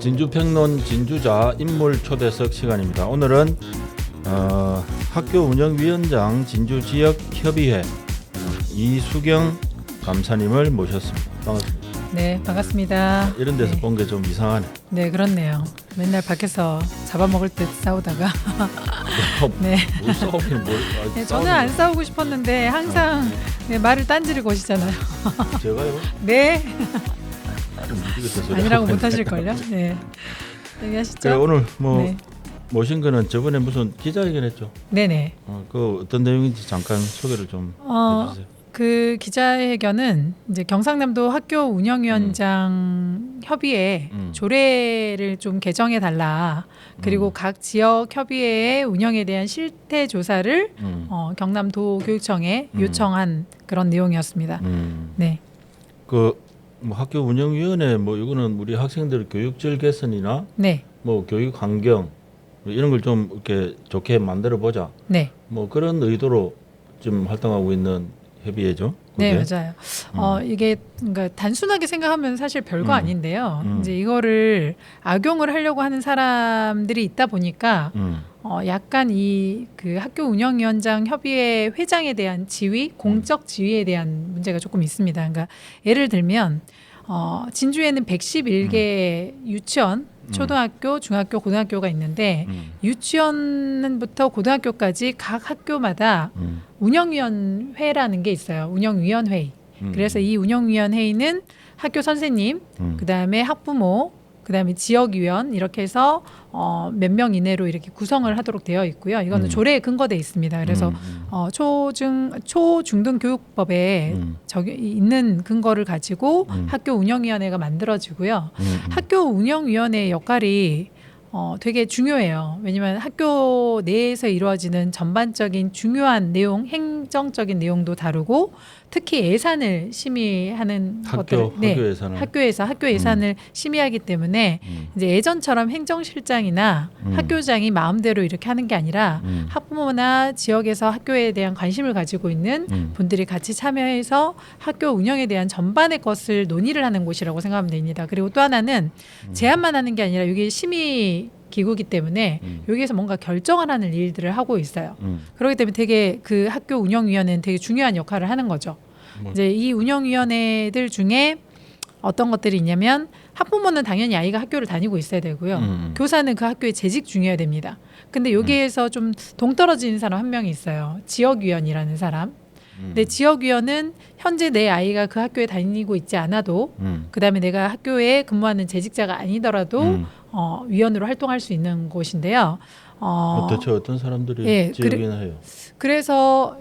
진주평론 진주자 인물 초대석 시간입니다. 오늘은 학교 운영위원장 진주지역협의회 이수경 감사님을 모셨습니다. 반갑습니다. 네, 반갑습니다. 이런 데서 네. 본 게 좀 이상하네. 네, 그렇네요. 맨날 밖에서 잡아먹을 듯 싸우다가 네. 뭘 싸우긴 뭘. 네, 저는 안 싸우고 싶었는데 항상 네, 말을 딴지르고 오시잖아요. 제가요? 네, 좀 미치겠다 소리. 아니라고 못하실걸요. 네, 얘기하시죠. 그래, 오늘 뭐 네. 모신 거는 무슨 기자회견했죠? 네네. 그 어떤 내용인지 잠깐 소개를 좀 해주세요. 그 기자회견은 이제 경상남도 학교 운영위원장 협의회 조례를 좀 개정해 달라. 그리고 각 지역 협의회의 운영에 대한 실태 조사를 경남도 교육청에 요청한 그런 내용이었습니다. 네. 뭐 학교 운영위원회 뭐 이거는 우리 학생들 교육질 개선이나 네. 뭐 교육 환경 이런 걸 좀 이렇게 좋게 만들어 보자. 네. 뭐 그런 의도로 지금 활동하고 있는 협의회죠. 그게? 네, 맞아요. 이게 그러니까 단순하게 생각하면 사실 별거 아닌데요. 이제 이거를 악용을 하려고 하는 사람들이 있다 보니까 약간 이 그 학교 운영위원장 협의회 회장에 대한 지위, 공적 지위에 대한 문제가 조금 있습니다. 그러니까 예를 들면 진주에는 111개 유치원, 초등학교, 중학교, 고등학교가 있는데 유치원부터 고등학교까지 각 학교마다 운영위원회라는 게 있어요. 운영위원회. 그래서 이 운영위원회의는 학교 선생님, 그다음에 학부모, 그다음에 지역위원 이렇게 해서 몇 명 이내로 이렇게 구성을 하도록 되어 있고요. 이거는 조례에 근거돼 있습니다. 그래서 초중등교육법에 있는 근거를 가지고 학교 운영위원회가 만들어지고요. 학교 운영위원회의 역할이 되게 중요해요. 왜냐하면 학교 내에서 이루어지는 전반적인 중요한 내용, 행정적인 내용도 다루고 특히 예산을 심의하는 것들, 학교 예산을 심의하기 때문에 이제 예전처럼 행정실장이나 학교장이 마음대로 이렇게 하는 게 아니라 학부모나 지역에서 학교에 대한 관심을 가지고 있는 분들이 같이 참여해서 학교 운영에 대한 전반의 것을 논의를 하는 곳이라고 생각하면 됩니다. 그리고 또 하나는 제안만 하는 게 아니라 이게 심의 기구이기 때문에 여기에서 뭔가 결정을 하는 일들을 하고 있어요. 그렇기 때문에 되게 그 학교 운영위원회는 되게 중요한 역할을 하는 거죠. 이제 이 운영위원회들 중에 어떤 것들이 있냐면 학부모는 당연히 아이가 학교를 다니고 있어야 되고요. 교사는 그 학교에 재직 중이어야 됩니다. 근데 여기에서 좀 동떨어지는 사람 한 명이 있어요. 지역위원이라는 사람. 근데 지역위원은 현재 내 아이가 그 학교에 다니고 있지 않아도 그다음에 내가 학교에 근무하는 재직자가 아니더라도 위원으로 활동할 수 있는 곳인데요. 대체 어떤 사람들이 예, 지역위원을 해요? 그래서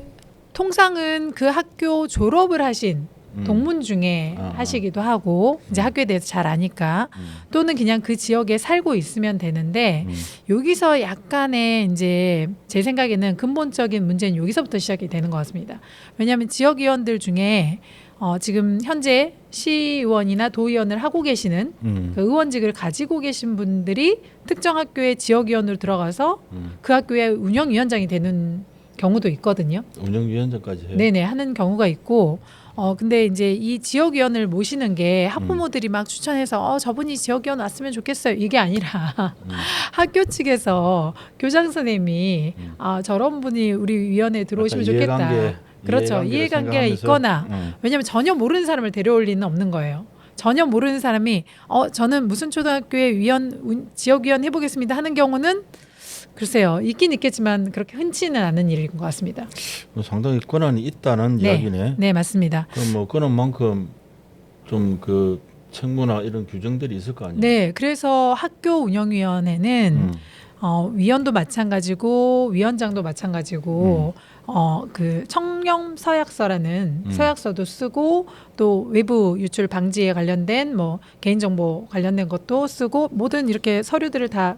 통상은 그 학교 졸업을 하신 동문 중에 하시기도 하고 이제 학교에 대해서 잘 아니까 또는 그냥 그 지역에 살고 있으면 되는데 여기서 약간의 이제 제 생각에는 근본적인 문제는 여기서부터 시작이 되는 것 같습니다. 왜냐하면 지역위원들 중에 지금 현재 시의원이나 도의원을 하고 계시는 그 의원직을 가지고 계신 분들이 특정 학교의 지역위원으로 들어가서 그 학교의 운영위원장이 되는 경우도 있거든요. 운영위원장까지 해요? 네네, 하는 경우가 있고 근데 이제 이 지역위원을 모시는 게 학부모들이 막 추천해서 저분이 지역위원 왔으면 좋겠어요. 이게 아니라 학교 측에서 교장 선생님이 저런 분이 우리 위원회에 들어오시면 좋겠다. 그렇죠. 이해관계가 있거나 왜냐하면 전혀 모르는 사람을 데려올 리는 없는 거예요. 전혀 모르는 사람이 저는 무슨 초등학교의 지역위원 해보겠습니다 하는 경우는 글쎄요. 있긴 있겠지만 그렇게 흔치는 않은 일인 것 같습니다. 상당히 권한이 있다는 이야기네. 네, 맞습니다. 그럼 뭐 권한만큼 좀 그 책무나 이런 규정들이 있을 거 아니에요? 네, 그래서 학교 운영위원회는 위원도 마찬가지고 위원장도 마찬가지고 그 청렴 서약서라는 서약서도 쓰고 또 외부 유출 방지에 관련된 뭐 개인정보 관련된 것도 쓰고 모든 이렇게 서류들을 다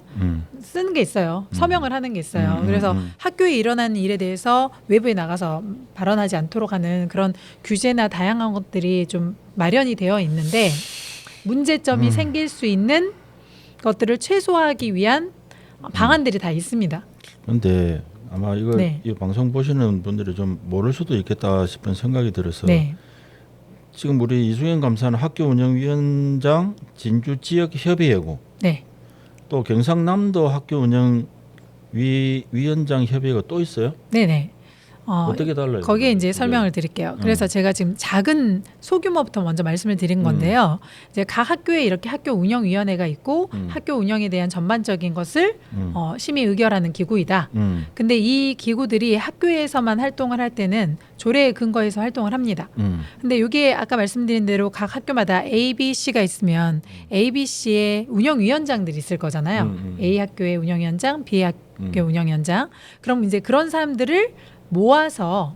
쓰는 게 있어요. 서명을 하는 게 있어요. 그래서 학교에 일어나는 일에 대해서 외부에 나가서 발언하지 않도록 하는 그런 규제나 다양한 것들이 좀 마련이 되어 있는데 문제점이 생길 수 있는 것들을 최소화하기 위한 방안들이 다 있습니다. 그런데 아마 이 방송 보시는 분들이 좀 모를 수도 있겠다 싶은 생각이 들어서 지금 우리 이수경 감사는 학교 운영위원장 진주 지역 협의회고 네. 또 경상남도 학교 운영 위원장 협의회가 또 있어요? 네네. 어떻게 달라요? 거기에 이제 그게? 설명을 드릴게요. 그래서 제가 지금 작은 소규모부터 먼저 말씀을 드린 건데요. 이제 각 학교에 이렇게 학교 운영위원회가 있고 학교 운영에 대한 전반적인 것을 심의 의결하는 기구이다. 근데 이 기구들이 학교에서만 활동을 할 때는 조례에 근거해서 활동을 합니다. 근데 이게 아까 말씀드린 대로 각 학교마다 A, B, C가 있으면 A, B, C의 운영위원장들이 있을 거잖아요. A 학교의 운영위원장, B 학교 운영위원장. 그럼 이제 그런 사람들을 모아서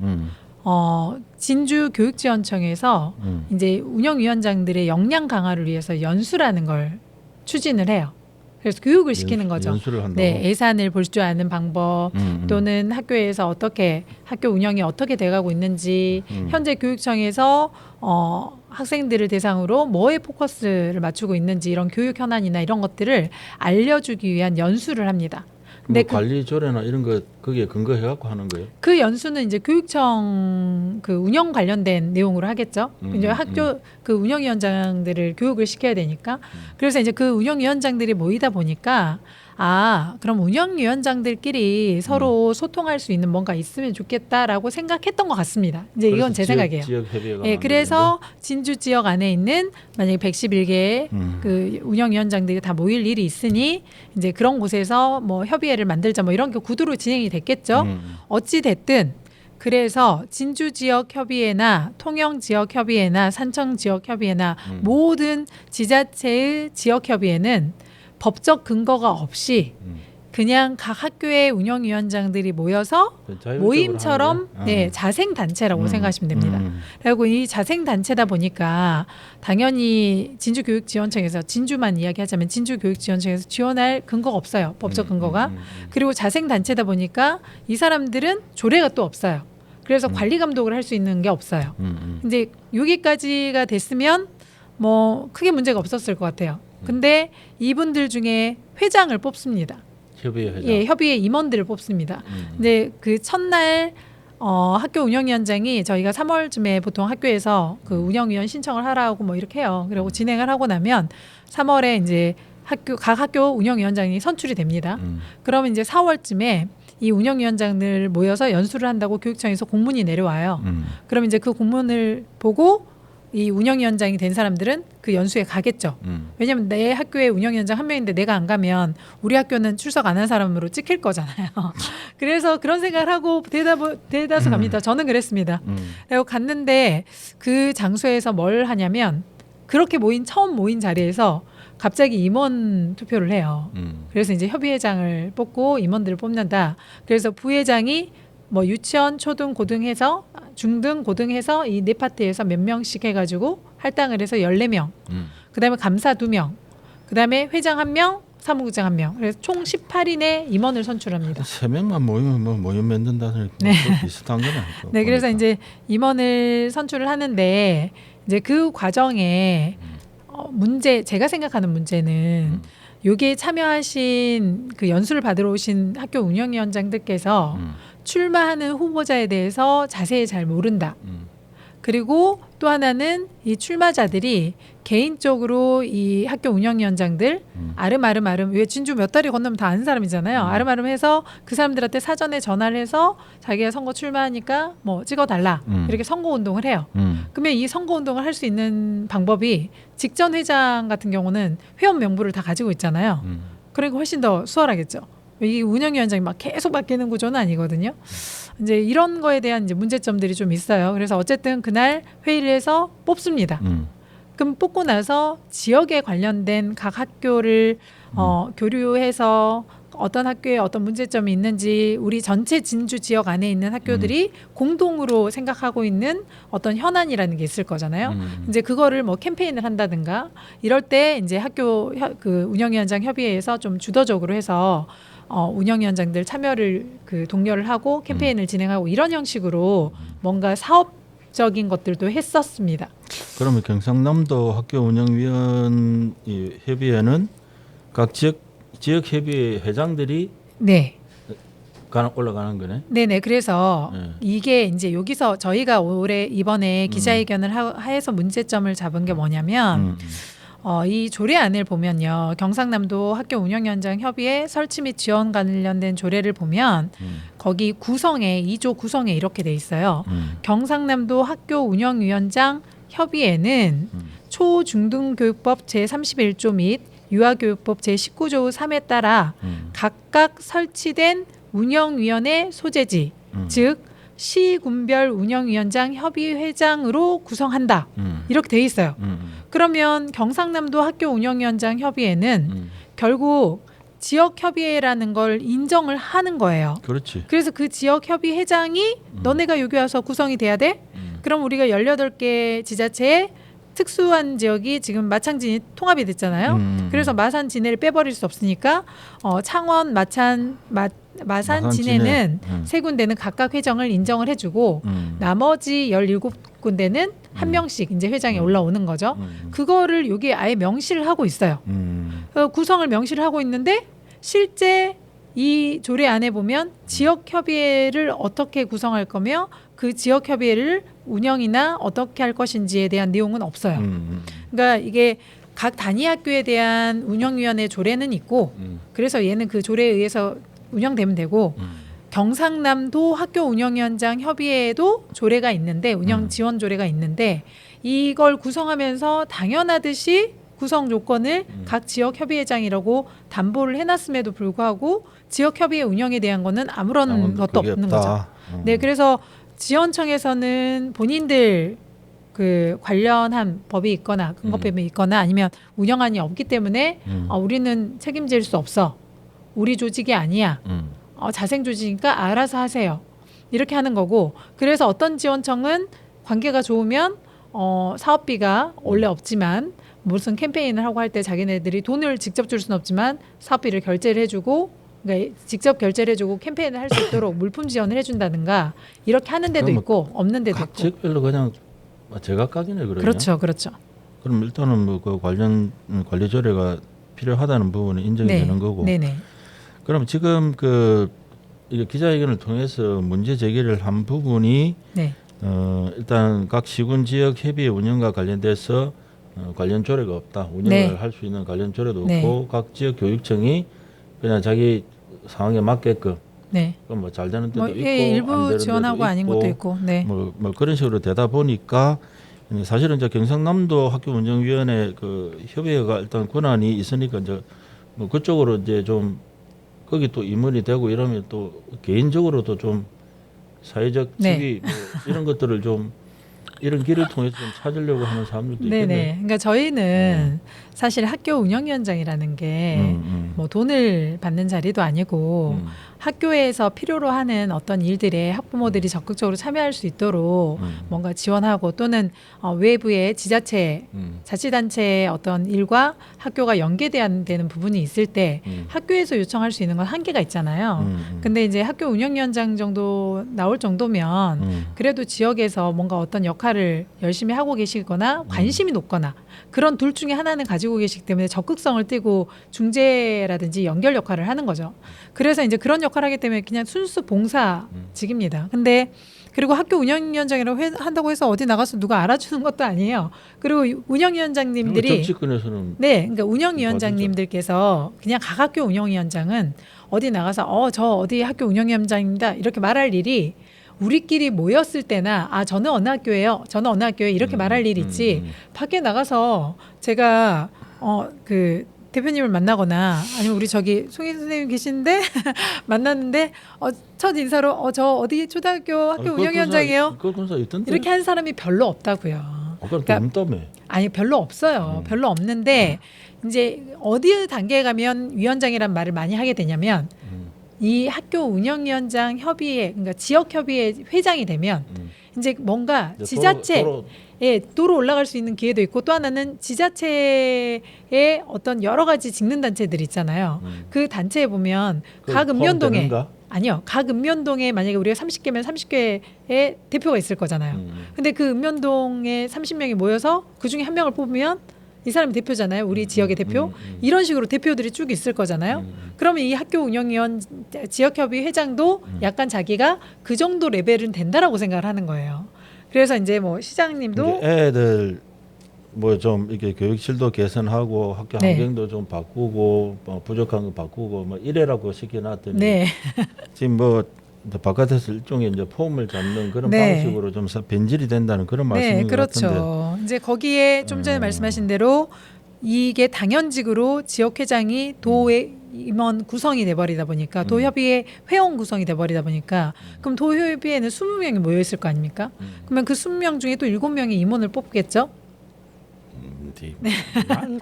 진주 교육지원청에서 이제 운영위원장들의 역량 강화를 위해서 연수라는 걸 추진을 해요. 그래서 교육을 시키는 거죠. 연수를 한다고? 네, 예산을 볼 줄 아는 방법 또는 학교에서 어떻게 학교 운영이 어떻게 돼가고 있는지 현재 교육청에서 학생들을 대상으로 뭐에 포커스를 맞추고 있는지 이런 교육 현안이나 이런 것들을 알려주기 위한 연수를 합니다. 뭐 관리 조례나 이런 거 거기에 근거해 갖고 하는 거예요? 그 연수는 이제 교육청 그 운영 관련된 내용으로 하겠죠. 이제 학교 그 운영위원장들을 교육을 시켜야 되니까. 그래서 이제 그 운영위원장들이 모이다 보니까 그럼 운영위원장들끼리 서로 소통할 수 있는 뭔가 있으면 좋겠다라고 생각했던 것 같습니다. 이제 이건 제 생각이에요. 지역협의회가 예, 그래서 진주 지역 안에 있는 만약에 111개의 그 운영위원장들이 다 모일 일이 있으니 이제 그런 곳에서 뭐 협의회를 만들자 뭐 이런 게 구두로 진행이 됐겠죠. 어찌 됐든 그래서 진주 지역 협의회나 통영 지역 협의회나 산청 지역 협의회나 모든 지자체의 지역 협의회는 법적 근거가 없이 그냥 각 학교의 운영위원장들이 모여서 모임처럼 자생단체라고 생각하시면 됩니다. 그리고 이 자생단체다 보니까 당연히 진주교육지원청에서 진주만 이야기하자면 진주교육지원청에서 지원할 근거가 없어요. 법적 근거가. 그리고 자생단체다 보니까 이 사람들은 조례가 또 없어요. 그래서 관리 감독을 할 수 있는 게 없어요. 이제 여기까지가 됐으면 뭐 크게 문제가 없었을 것 같아요. 근데 이분들 중에 회장을 뽑습니다. 협의회 회장. 예, 협의회 임원들을 뽑습니다. 근데 그 첫날 학교 운영위원장이 저희가 3월쯤에 보통 학교에서 그 운영위원 신청을 하라고 뭐 이렇게 해요. 그리고 진행을 하고 나면 3월에 이제 각 학교 운영위원장이 선출이 됩니다. 그러면 이제 4월쯤에 이 운영위원장들 모여서 연수를 한다고 교육청에서 공문이 내려와요. 그럼 이제 그 공문을 보고 이 운영위원장이 된 사람들은 그 연수에 가겠죠. 왜냐하면 내 학교에 운영위원장 한 명인데 내가 안 가면 우리 학교는 출석 안 한 사람으로 찍힐 거잖아요. 그래서 그런 생각을 하고 대다수 갑니다. 저는 그랬습니다. 그리고 갔는데 그 장소에서 뭘 하냐면 그렇게 처음 모인 자리에서 갑자기 임원 투표를 해요. 그래서 이제 협의회장을 뽑고 임원들을 뽑는다. 그래서 부회장이 뭐 유치원, 초등, 고등 해서 중등, 고등 해서 이 네 파트에서 몇 명씩 해가지고 할당을 해서 14명. 그다음에 감사 2명. 그다음에 회장 1명, 사무국장 1명. 그래서 총 18인의 임원을 선출합니다. 3명만 모이면 뭐 모임 만든다는 비슷한 거네. 네, 그래서 이제 임원을 선출을 하는데 이제 그 과정에 제가 생각하는 문제는 여기에 참여하신 그 연수를 받으러 오신 학교 운영위원장들께서 출마하는 후보자에 대해서 자세히 잘 모른다. 그리고 또 하나는 이 출마자들이 개인적으로 이 학교 운영위원장들 아름아름 왜 진주 몇 달이 건너면 다 아는 사람이잖아요. 아름아름 해서 그 사람들한테 사전에 전화를 해서 자기가 선거 출마하니까 뭐 찍어달라 이렇게 선거운동을 해요. 그러면 이 선거운동을 할 수 있는 방법이 직전 회장 같은 경우는 회원 명부를 다 가지고 있잖아요. 그러니까 훨씬 더 수월하겠죠. 이 운영위원장이 막 계속 바뀌는 구조는 아니거든요. 이제 이런 거에 대한 이제 문제점들이 좀 있어요. 그래서 어쨌든 그날 회의를 해서 뽑습니다. 그럼 뽑고 나서 지역에 관련된 각 학교를 교류해서 어떤 학교에 어떤 문제점이 있는지 우리 전체 진주 지역 안에 있는 학교들이 공동으로 생각하고 있는 어떤 현안이라는 게 있을 거잖아요. 이제 그거를 뭐 캠페인을 한다든가 이럴 때 이제 학교 그 운영위원장 협의회에서 좀 주도적으로 해서 운영위원장들 참여를 그 독려를 하고 캠페인을 진행하고 이런 형식으로 뭔가 사업적인 것들도 했었습니다. 그러면 경상남도 학교 운영위원 협의회는 각 지역 협의회 회장들이 네. 올라가는 거네. 네네. 그래서 네. 이게 이제 여기서 저희가 올해 이번에 기자회견을 해서 문제점을 잡은 게 뭐냐면 이 조례안을 보면요. 경상남도 학교 운영위원장 협의회 설치 및 지원 관련된 조례를 보면 거기 구성에 2조 구성에 이렇게 돼 있어요. 경상남도 학교 운영위원장 협의회는 초중등교육법 제31조 및 유아교육법 제19조 3에 따라 각각 설치된 운영위원회 소재지, 즉 시군별 운영위원장 협의회장으로 구성한다. 이렇게 돼 있어요. 그러면 경상남도 학교 운영위원장 협의회는 결국 지역협의회라는 걸 인정을 하는 거예요. 그렇지. 그래서 그 지역협의회장이 너네가 여기 와서 구성이 돼야 돼? 그럼 우리가 18개 지자체에 특수한 지역이 지금 마창진이 통합이 됐잖아요. 그래서 마산 진해를 빼버릴 수 없으니까 창원, 마산 진해는 세 군데는 각각 회장을 인정을 해주고 나머지 17군데는 한 명씩 이제 회장이 올라오는 거죠. 그거를 여기 아예 명시를 하고 있어요. 구성을 명시를 하고 있는데 실제 이 조례안에 보면 지역협의회를 어떻게 구성할 거며 그 지역협의회를 운영이나 어떻게 할 것인지에 대한 내용은 없어요. 그러니까 이게 각 단위 학교에 대한 운영위원회 조례는 있고 그래서 얘는 그 조례에 의해서 운영되면 되고 경상남도 학교 운영위원장 협의회에도 조례가 있는데 운영 지원 조례가 있는데 이걸 구성하면서 당연하듯이 구성 조건을 각 지역협의회장이라고 담보를 해놨음에도 불구하고 지역협의회 운영에 대한 거는 아무런 것도 없는 거죠. 네, 그래서 지원청에서는 본인들 그 관련한 법이 있거나 근거법이 있거나 아니면 운영안이 없기 때문에 우리는 책임질 수 없어. 우리 조직이 아니야. 자생 조직이니까 알아서 하세요. 이렇게 하는 거고 그래서 어떤 지원청은 관계가 좋으면 사업비가 원래 없지만 무슨 캠페인을 하고 할 때 자기네들이 돈을 직접 줄 수는 없지만 사업비를 결제를 해주고 그러니까 직접 결제를 해주고 캠페인을 할 수 있도록 물품 지원을 해준다든가 이렇게 하는 데도 있고 없는 데도 각 있고. 지역별로 그냥 제각각이네 그러면. 그렇죠, 그렇죠. 그럼 일단은 뭐 그 관련 관리 조례가 필요하다는 부분은 인정이 되는 거고. 네네. 그럼 지금 그 이게 기자회견을 통해서 문제 제기를 한 부분이 네. 일단 각 시군 지역 협의회 운영과 관련돼서 관련 조례가 없다. 운영을 네. 할 수 있는 관련 조례도 네. 없고 각 지역 교육청이 그냥 자기 상황에 맞게끔 네. 뭐 잘 되는 데도 있고 일부 안 되는 지원하고 데도 아닌 있고 것도 있고. 네. 뭐 그런 식으로 되다 보니까 사실은 이제 경상남도 학교운영위원회 그 협의회가 일단 권한이 있으니까 이제 뭐 그쪽으로 이제 좀 거기 또 임원이 되고 이러면 또 개인적으로도 좀 사회적 네. 지위 뭐 이런 것들을 좀 이런 길을 통해서 좀 찾으려고 하는 사람들도 있겠네. 네네. 그러니까 저희는 사실 학교 운영위원장이라는 게 뭐 돈을 받는 자리도 아니고 학교에서 필요로 하는 어떤 일들에 학부모들이 적극적으로 참여할 수 있도록 뭔가 지원하고 또는 외부의 지자체, 자치단체의 어떤 일과 학교가 연계되는 부분이 있을 때 학교에서 요청할 수 있는 건 한계가 있잖아요. 근데 이제 학교 운영위원장 정도 나올 정도면 그래도 지역에서 뭔가 어떤 역할을 열심히 하고 계시거나 관심이 높거나 그런 둘 중에 하나는 가지고 계시기 때문에 적극성을 띠고 중재라든지 연결 역할을 하는 거죠. 그래서 이제 그런 역할을 하기 때문에 그냥 순수 봉사직입니다. 근데 그리고 학교 운영위원장이라고 한다고 해서 어디 나가서 누가 알아주는 것도 아니에요. 그리고 운영위원장님들이 정치권에서는 네, 그러니까 운영위원장님들께서 그냥 각 학교 운영위원장은 어디 나가서 저 어디 학교 운영위원장입니다 이렇게 말할 일이 우리끼리 모였을 때나 저는 어느 학교예요, 저는 어느 학교에 이렇게 말할 일이 있지. 밖에 나가서 제가 그 대표님을 만나거나 아니면 우리 저기 송희 선생님 계신데 만났는데 첫 인사로 저 어디 초등학교 학교 운영위원장이에요. 그건 있던데. 이렇게 한 사람이 별로 없다고요. 그러니까 없다며. 아니 별로 없어요. 별로 없는데 이제 어디 단계에 가면 위원장이란 말을 많이 하게 되냐면 이 학교 운영위원장 협의회 그러니까 지역협의회 회장이 되면 이제 뭔가 지자체 도로 올라갈 수 있는 기회도 있고 또 하나는 지자체의 어떤 여러 가지 직능 단체들 있잖아요. 그 단체에 보면 각 읍면동에 아니요. 각 읍면동에 만약에 우리가 30개면 30개의 대표가 있을 거잖아요. 근데 그 읍면동에 30명이 모여서 그중에 한 명을 뽑으면 이 사람이 대표잖아요. 우리 지역의 대표. 이런 식으로 대표들이 쭉 있을 거잖아요. 그러면 이 학교 운영위원 지역협의 회장도 약간 자기가 그 정도 레벨은 된다라고 생각을 하는 거예요. 그래서 이제 뭐 시장님도 애들 뭐 좀 이렇게 교육실도 개선하고 학교 네. 환경도 좀 바꾸고 뭐 부족한 거 바꾸고 뭐 이래라고 시켜놨더니 네. 지금 뭐 바깥에서 일종의 이제 폼을 잡는 그런 네. 방식으로 좀 변질이 된다는 그런 말씀인 네, 것 그렇죠. 같은데. 이제 거기에 좀 전에 말씀하신 대로 이게 당연직으로 지역회장이 도의 임원 구성이 돼버리다 보니까 도협의회 회원 구성이 돼버리다 보니까 그럼 도협의회에는 20명이 모여 있을 거 아닙니까? 그러면 그 20명 중에 또 7명이 임원을 뽑겠죠? 맨날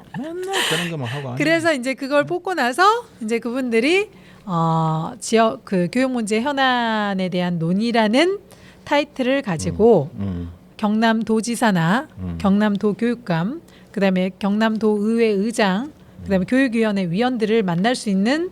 그런 것만 하고. 그래서 이제 그걸 뽑고 나서 이제 그분들이 지역 그 교육 문제 현안에 대한 논의라는 타이틀을 가지고 경남도지사나 경남도교육감, 그다음에 경남도의회 의장, 그다음에 교육위원회 위원들을 만날 수 있는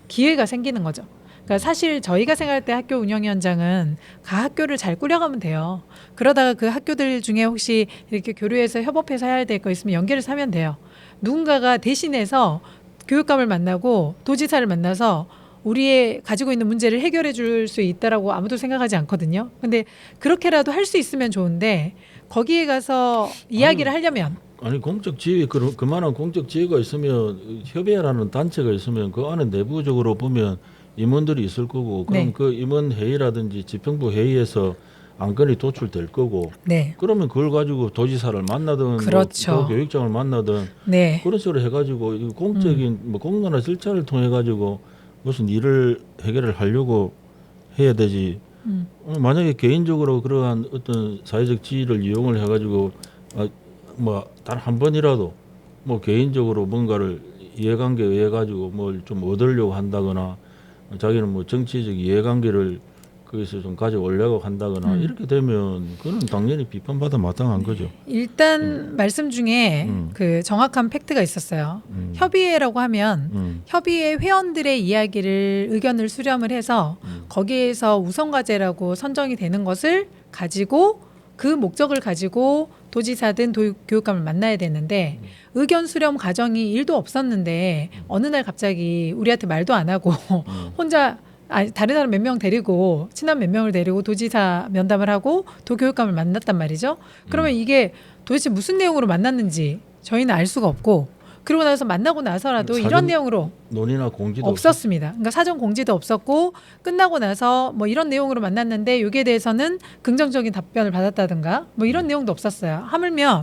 기회가 생기는 거죠. 그러니까 사실 저희가 생각할 때 학교 운영위원장은 각 학교를 잘 꾸려가면 돼요. 그러다가 그 학교들 중에 혹시 이렇게 교류해서 협업해서 해야 될 거 있으면 연계를 사면 돼요. 누군가가 대신해서 교육감을 만나고 도지사를 만나서 우리의 가지고 있는 문제를 해결해 줄 수 있다라고 아무도 생각하지 않거든요. 근데 그렇게라도 할 수 있으면 좋은데 거기에 가서 이야기를 하려면 아니 공적 지위 그만한 공적 지위가 있으면 협의회라는 단체가 있으면 그 안에 내부적으로 보면 임원들이 있을 거고 그럼 네. 그 임원 회의라든지 지평부 회의에서 안건이 도출될 거고 네. 그러면 그걸 가지고 도지사를 만나든 그렇죠. 뭐 교육장을 만나든 네. 그런 식으로 해가지고 이 공적인 뭐 공론화 절차를 통해 가지고 무슨 일을 해결을 하려고 해야 되지. 만약에 개인적으로 그러한 어떤 사회적 지위를 이용을 해가지고 뭐 단 한 번이라도 뭐 개인적으로 뭔가를 이해관계에 의해 가지고 뭘 좀 얻으려고 한다거나 자기는 뭐 정치적 이해관계를 거기서 좀 가져오려고 한다거나 이렇게 되면 그는 당연히 비판받아 마땅한 거죠. 일단 말씀 중에 그 정확한 팩트가 있었어요. 협의회라고 하면 협의회 회원들의 이야기를 의견을 수렴을 해서 거기에서 우선 과제라고 선정이 되는 것을 가지고 그 목적을 가지고 도지사든 교육감을 만나야 되는데 의견 수렴 과정이 1도 없었는데 어느 날 갑자기 우리한테 말도 안 하고 혼자 다른 사람 몇 명 데리고 친한 몇 명을 데리고 도지사 면담을 하고 도교육감을 만났단 말이죠. 그러면 이게 도대체 무슨 내용으로 만났는지 저희는 알 수가 없고 그러고 나서 만나고 나서라도 이런 내용으로 논의나 공지도 없었습니다. 그러니까 사전 공지도 없었고 끝나고 나서 뭐 이런 내용으로 만났는데 여기에 대해서는 긍정적인 답변을 받았다든가 뭐 이런 내용도 없었어요. 하물며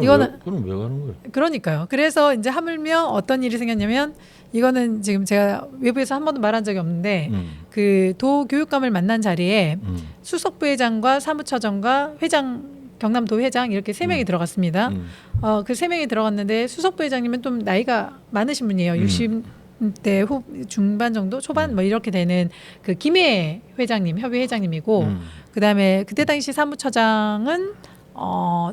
이거는 그럼 왜 가는 거예요? 그러니까요. 그래서 이제 하물며 어떤 일이 생겼냐면 이거는 지금 제가 외부에서 한 번도 말한 적이 없는데 그 도교육감을 만난 자리에 수석부회장과 사무처장과 회장 경남도 회장 이렇게 3명이 들어갔습니다. 그 3명이 들어갔는데 수석부 회장님은 좀 나이가 많으신 분이에요. 60대 중반 정도, 초반 뭐 이렇게 되는 그 김해 회장님, 협의 회장님이고 그다음에 그때 당시 사무처장은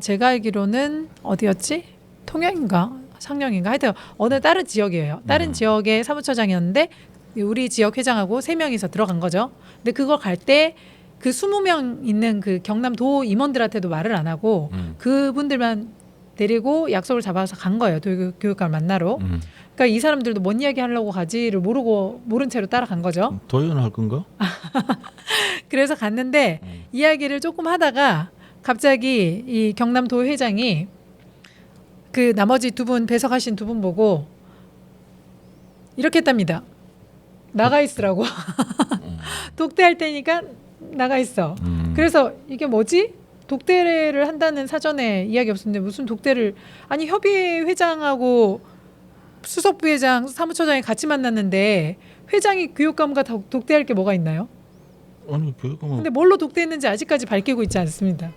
제가 알기로는 어디였지? 통영인가? 상령인가? 하여튼 어느 다른 지역이에요. 다른 지역의 사무처장이었는데 우리 지역 회장하고 3명이서 들어간 거죠. 근데 그걸 갈 때 그 20명 있는 그 경남도 임원들한테도 말을 안 하고 그분들만 데리고 약속을 잡아서 간 거예요. 교육감을 만나러. 그러니까 이 사람들도 뭔 이야기 하려고 가지를 모르고 모른 채로 따라간 거죠. 도연할 건가? 그래서 갔는데 이야기를 조금 하다가 갑자기 이 경남도 회장이 그 나머지 배석하신 두 분 보고 이렇게 했답니다. 나가 있으라고. 독대할 테니까 나가 있어. 그래서 이게 뭐지? 독대를 한다는 사전에 이야기 없었는데 무슨 독대를 아니 협의회 회장하고 수석부회장 사무처장이 같이 만났는데 회장이 교육감과 독대할 게 뭐가 있나요? 아니 교육감은 근데 뭘로 독대했는지 아직까지 밝히고 있지 않습니다.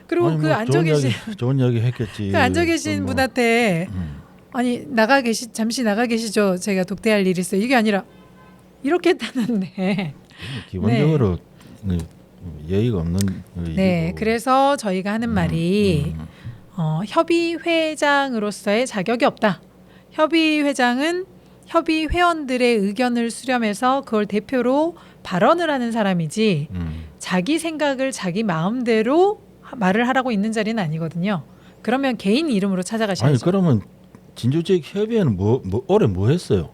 그리고 그 앉아 계신 좋은 이야기 했겠지. 그 앉아 계신 분한테 아니 잠시 나가 계시죠. 제가 독대할 일이 있어요. 이게 아니라 이렇게 했다는데 기본적으로 예의가 없는 일이고. 네, 그래서 저희가 하는 말이 협의회장으로서의 자격이 없다. 협의회장은 협의회원들의 의견을 수렴해서 그걸 대표로 발언을 하는 사람이지 자기 생각을 자기 마음대로 말을 하라고 있는 자리는 아니거든요. 그러면 개인 이름으로 찾아가셔야죠. 아니 그러면 진주지역협의회는 올해 뭐 했어요?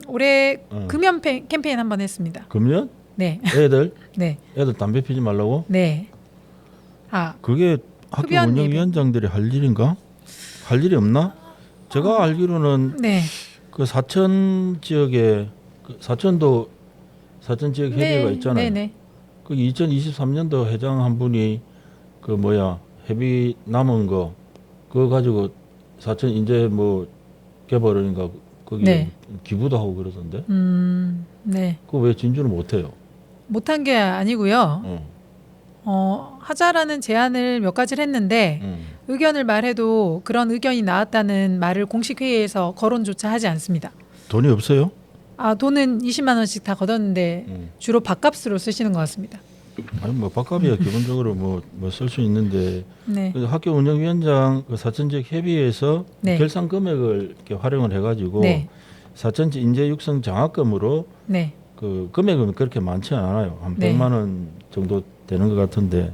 올해 금연 캠페인 한번 했습니다. 금연? 네. 애들? 네. 애들 담배 피지 말라고? 네. 그게 학교 흡연 운영위원장들이 할 일인가? 할 일이 없나? 제가 알기로는 네. 그 사천 지역에 사천 지역 협의회가 있잖아요. 네네. 그 2023년도 회장 한 분이 그 협의 남은 거 그거 가지고 사천 인재 개발인가 거기 네. 기부도 하고 그러던데. 네. 그거 왜 진주는 못해요? 못한 게 아니고요. 하자라는 제안을 몇 가지를 했는데 의견을 말해도 그런 의견이 나왔다는 말을 공식 회의에서 거론조차 하지 않습니다. 돈이 없어요? 돈은 20만 원씩 다 걷었는데 주로 밥값으로 쓰시는 것 같습니다. 아니 밥값이야 기본적으로 쓸 수 있는데 네. 그래서 학교 운영위원장 그 사천지역 협의회에서 네. 결산 금액을 이렇게 활용을 해가지고 네. 사천지 인재 육성 장학금으로 네. 그 금액은 그렇게 많지 않아요. 한 네. 100만 원 정도 되는 것 같은데.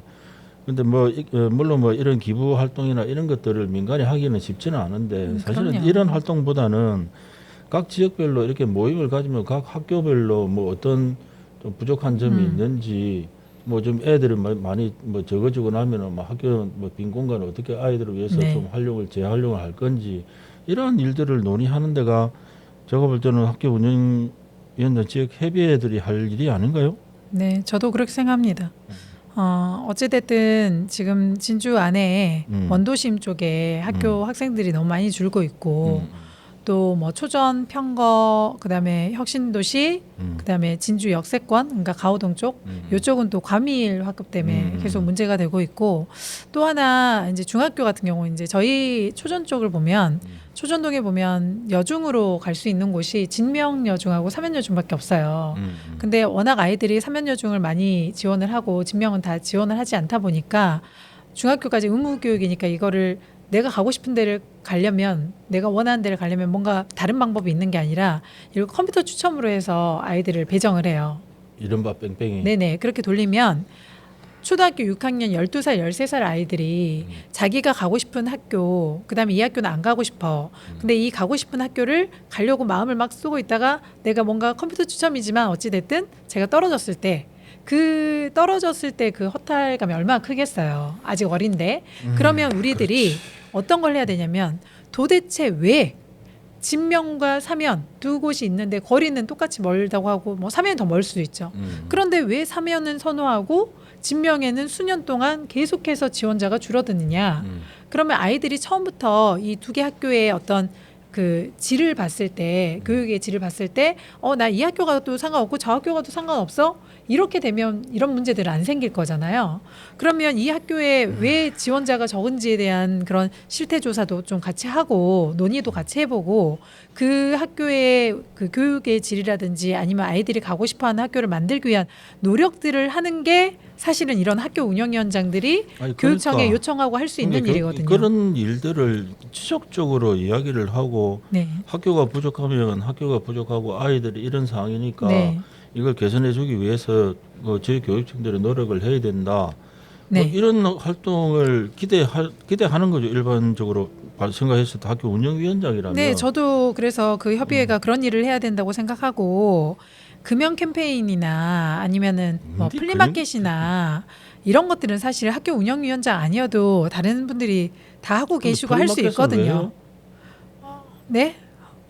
근데 물론 이런 기부 활동이나 이런 것들을 민간이 하기는 쉽지는 않은데 사실은 그럼요. 이런 활동보다는 각 지역별로 이렇게 모임을 가지면 각 학교별로 어떤 좀 부족한 점이 있는지 좀 애들이 많이 적어지고 나면은 학교 빈 공간을 어떻게 아이들을 위해서 네. 좀 재활용을 할 건지 이러한 일들을 논의하는 데가 제가 볼 때는 학교 운영위원장 지역 협의회들이 할 일이 아닌가요? 네, 저도 그렇게 생각합니다. 어찌됐든 지금 진주 안에 원도심 쪽에 학교 학생들이 너무 많이 줄고 있고 또 초전, 평거, 그다음에 혁신도시, 그다음에 진주 역세권, 그러니까 가오동 쪽, 이쪽은 또 과밀 학급 때문에 계속 문제가 되고 있고 또 하나 이제 중학교 같은 경우 이제 저희 초전 쪽을 보면 초전동에 보면 여중으로 갈 수 있는 곳이 진명여중하고 삼연여중밖에 없어요. 근데 워낙 아이들이 삼연여중을 많이 지원을 하고 진명은 다 지원을 하지 않다 보니까 중학교까지 의무교육이니까 이거를 내가 가고 싶은 데를 가려면 내가 원하는 데를 가려면 뭔가 다른 방법이 있는 게 아니라 이걸 컴퓨터 추첨으로 해서 아이들을 배정을 해요. 이른바 뺑뺑이. 네네. 그렇게 돌리면 초등학교 6학년 12살, 13살 아이들이 자기가 가고 싶은 학교, 그다음에 이 학교는 안 가고 싶어. 근데 이 가고 싶은 학교를 가려고 마음을 막 쓰고 있다가 내가 뭔가 컴퓨터 추첨이지만 어찌됐든 제가 떨어졌을 때 그 허탈감이 얼마나 크겠어요. 아직 어린데. 그러면 우리들이 어떤 걸 해야 되냐면 도대체 왜 진명과 사면 두 곳이 있는데 거리는 똑같이 멀다고 하고 사면이 더 멀 수도 있죠. 그런데 왜 사면은 선호하고 진명에는 수년 동안 계속해서 지원자가 줄어드느냐. 그러면 아이들이 처음부터 이 두 개 학교의 어떤 그 질을 봤을 때 교육의 질을 봤을 때 나 이 학교 가도 상관없고 저 학교 가도 상관없어? 이렇게 되면 이런 문제들은 안 생길 거잖아요. 그러면 이 학교에 왜 지원자가 적은지에 대한 그런 실태 조사도 좀 같이 하고 논의도 같이 해보고 그 학교의 그 교육의 질이라든지 아니면 아이들이 가고 싶어하는 학교를 만들기 위한 노력들을 하는 게 사실은 이런 학교 운영위원장들이 교육청에 요청하고 할 수 있는 일이거든요. 그런 일들을 지속적으로 이야기를 하고 네. 학교가 부족하면 학교가 부족하고 아이들이 이런 상황이니까 네. 이걸 개선해주기 위해서 저희 교육청들이 노력을 해야 된다. 네. 이런 활동을 기대하는 거죠. 일반적으로 생각했을 때 학교 운영위원장이라면. 네, 저도 그래서 그 협의회가 그런 일을 해야 된다고 생각하고 금연 캠페인이나 아니면은 플리마켓이나 이런 것들은 사실 학교 운영위원장 아니어도 다른 분들이 다 하고 계시고 할 수 있거든요. 네?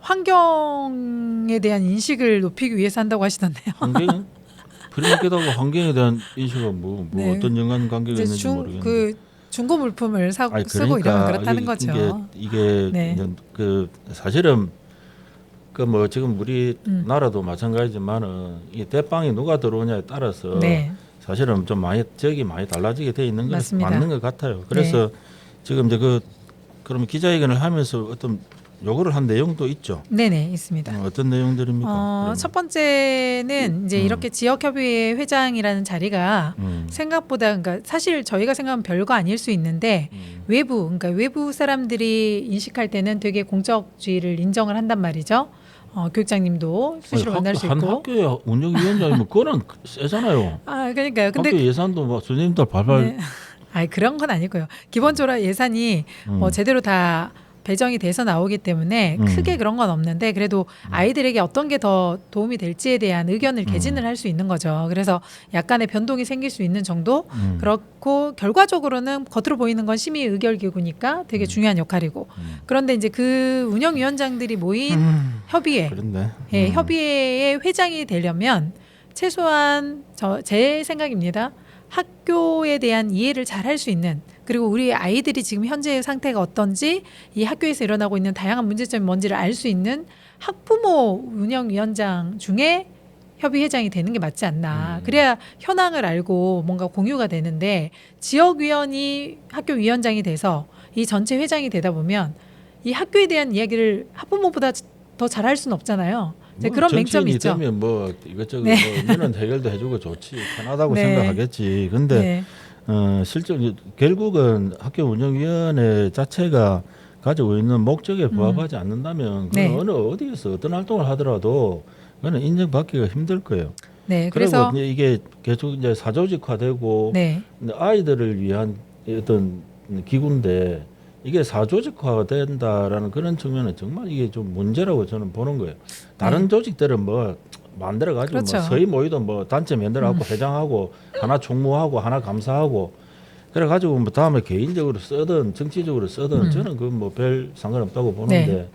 환경에 대한 인식을 높이기 위해서 한다고 하시던데요. 플리마켓하고 환경에 대한 인식은 네. 어떤 연관관계가 있는지 모르겠는데. 그 중고 물품을 쓰고 이러면 그렇다는 거죠. 이게 네. 사실은 지금 우리 나라도 마찬가지지만은 이 대빵이 누가 들어오냐에 따라서 네. 사실은 좀 지역이 많이 달라지게 돼 있는 건 맞습니다. 맞는 것 같아요. 그래서 지금 이제 그러면 기자회견을 하면서 어떤 요구를 한 내용도 있죠. 네네, 있습니다. 어떤 내용들입니까? 첫 번째는 이제 이렇게 지역협의회 회장이라는 자리가 생각보다, 그러니까 사실 저희가 생각하면 별거 아닐 수 있는데 그러니까 외부 사람들이 인식할 때는 되게 공적주의를 인정을 한단 말이죠. 교육장님도 수시로 만날 수 있고. 한 학교의 운영위원장이면 그거는 세잖아요. 그러니까요. 근데 학교 예산도 선생님들 발발. 네. 아니 그런 건 아니고요. 기본적으로 예산이 뭐 제대로 다 배정이 돼서 나오기 때문에 크게 그런 건 없는데 그래도 아이들에게 어떤 게 더 도움이 될지에 대한 의견을 개진을 할 수 있는 거죠. 그래서 약간의 변동이 생길 수 있는 정도 그렇고 결과적으로는 겉으로 보이는 건 심의 의결 기구니까 되게 중요한 역할이고 그런데 이제 그 운영위원장들이 모인 협의회, 그런데 예, 협의회의 회장이 되려면 최소한 제 생각입니다. 학교에 대한 이해를 잘 할 수 있는 그리고 우리 아이들이 지금 현재의 상태가 어떤지 이 학교에서 일어나고 있는 다양한 문제점이 뭔지를 알 수 있는 학부모 운영위원장 중에 협의회장이 되는 게 맞지 않나. 그래야 현황을 알고 뭔가 공유가 되는데 지역위원이 학교위원장이 돼서 이 전체 회장이 되다 보면 이 학교에 대한 이야기를 학부모보다 더 잘할 수는 없잖아요. 뭐 그런 맹점이 있죠. 되면 뭐 이것저것 네. 뭐 민원 해결도 해주고 좋지 편하다고 네. 생각하겠지. 근데 네. 실제 결국은 학교 운영위원회 자체가 가지고 있는 목적에 부합하지 않는다면 네. 어느 어디에서 어떤 활동을 하더라도 그거는 인정받기가 힘들 거예요. 네. 그리고 그래서 이제 이게 계속 이제 사조직화되고 네. 아이들을 위한 어떤 기구인데 이게 사조직화가 된다라는 그런 측면은 정말 이게 좀 문제라고 저는 보는 거예요. 다른 네. 조직들은 뭐 만들어 가지고 그렇죠. 뭐 서희 모의도 뭐 단체 만들어 갖고 회장하고 하나 총무하고 하나 감사하고 그래 가지고 뭐 다음에 개인적으로 쓰든 정치적으로 쓰든 저는 그 뭐 별 상관없다고 보는데